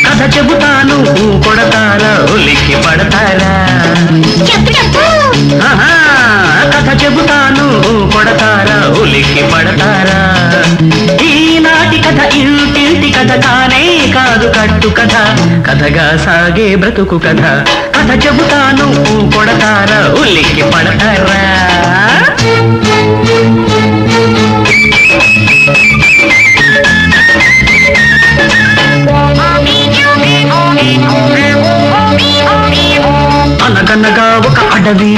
కథ చెబుతాను కొడతారా ఉలిక్కి పడతారా కథ చెబుతాను కొడతారా ఉలిక్కి పడతారా ఈనాటి కథ ఇంటింటి కథ కానే కాదు కట్టు కథ కథగా సాగే బ్రతుకు కథ కథ చెబుతాను కొడతారా ఉలిక్కి పడతారా అనగనగా ఒక అడవి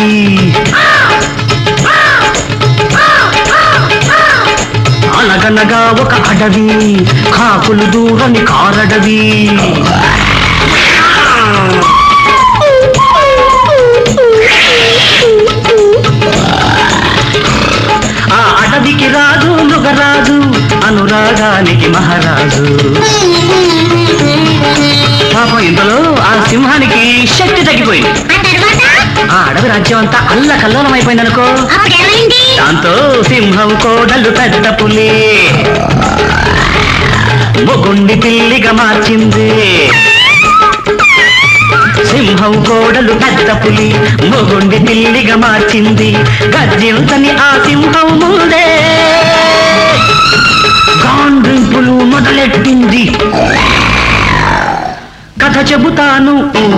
అనగనగా ఒక అడవి కాకులు దూరని కారడవి ఆ అడవికి రాజు నుగరాజు అనురాగానికి మహారాజు పాపం ఇందులో ఆ సింహానికి శక్తి తగ్గిపోయింది ఆ అడవి రాజ్యం అంతా అల్లకల్లోలం అయిపోయింది అనుకో దాంతో సింహం కోడలు పెద్ద పులి మొగుండి పిల్లిగా మార్చింది సింహం కోడలు పెద్ద పులి మొగుండి పిల్లిగా మార్చింది గర్జించని ఆ సింహం ముందే గాండ్రింపులు మొదలెట్టింది కథ చెబుతాను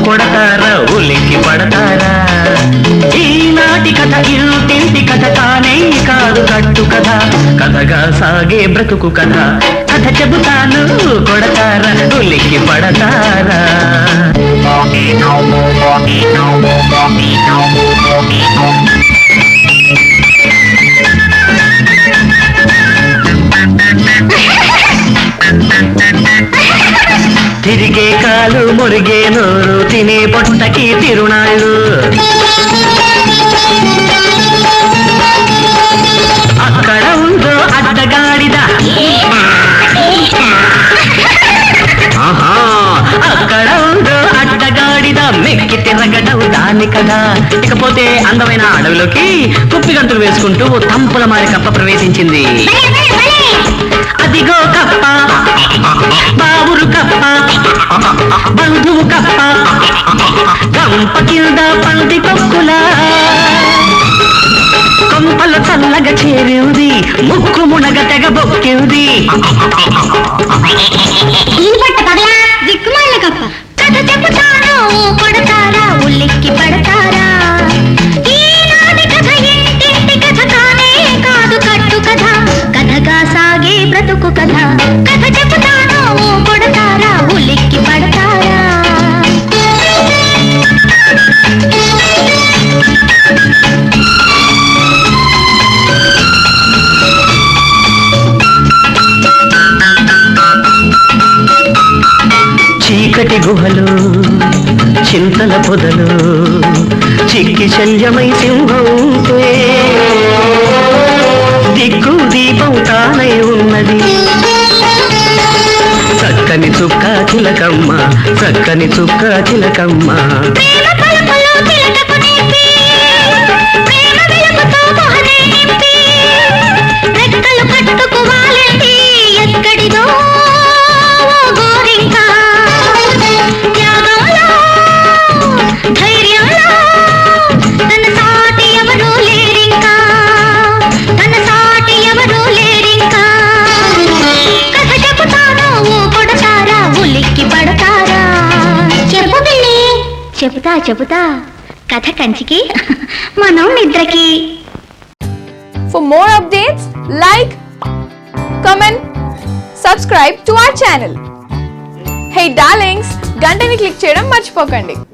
కొడతారా ఉలిక్కి పడతారా ఈనాటి కథ ఇంటింటి కథ కానే కాదు కట్టు కథ కథగా సాగే బ్రతుకు కథ కథ చెబుతాను కొడతారా ఉలిక్కి పడతారా తిరిగే కాలు మురిగే నోరు తినే పొట్టకి తిరునాళ్ళు అక్కడ ఉందో అడ్డగాడిద అక్కడ ఉందో అడ్డగాడిద మెక్కి తిరగడం దాని కదా ఇకపోతే అందమైన అడవిలోకి కుప్పి గంతులు వేసుకుంటూ తంపుల మారి కప్ప ప్రవేశించింది అదిగో కప్ప బావురు కప్ప బంధువు కప్ప గంప కింద పంది కొక్కులా కొంపల చల్లగా చేరింది ముక్కు మునగ తెగ బొక్కింది దిక్కుమాల కప్ప కథ చెబుతాను కొడతారా ఉలిక్కి పడతారా ఈనాటి కథ ఇంటింటి కథ కానే కాదు కట్టు కథ కథగా సాగే బ్రతుకు కథ కథ చెబుతాను కొడతారా ఉలిక్కి పడతారా చీకటి గుహలు చింతల పొదలు చిక్కి శల్యమై సింహంపే దిక్కు దీపం తానై ఉన్నది చక్కని చుక్క చిలకమ్మ చక్కని చుక్క చిలకమ్మ ఎక్కడిదో చెబుతా చెబుతా కథ కంచికి మనం నిద్రకి. For more updates, like, comment, subscribe to our channel. Hey darlings, గంటని click చేయడం మర్చిపోకండి.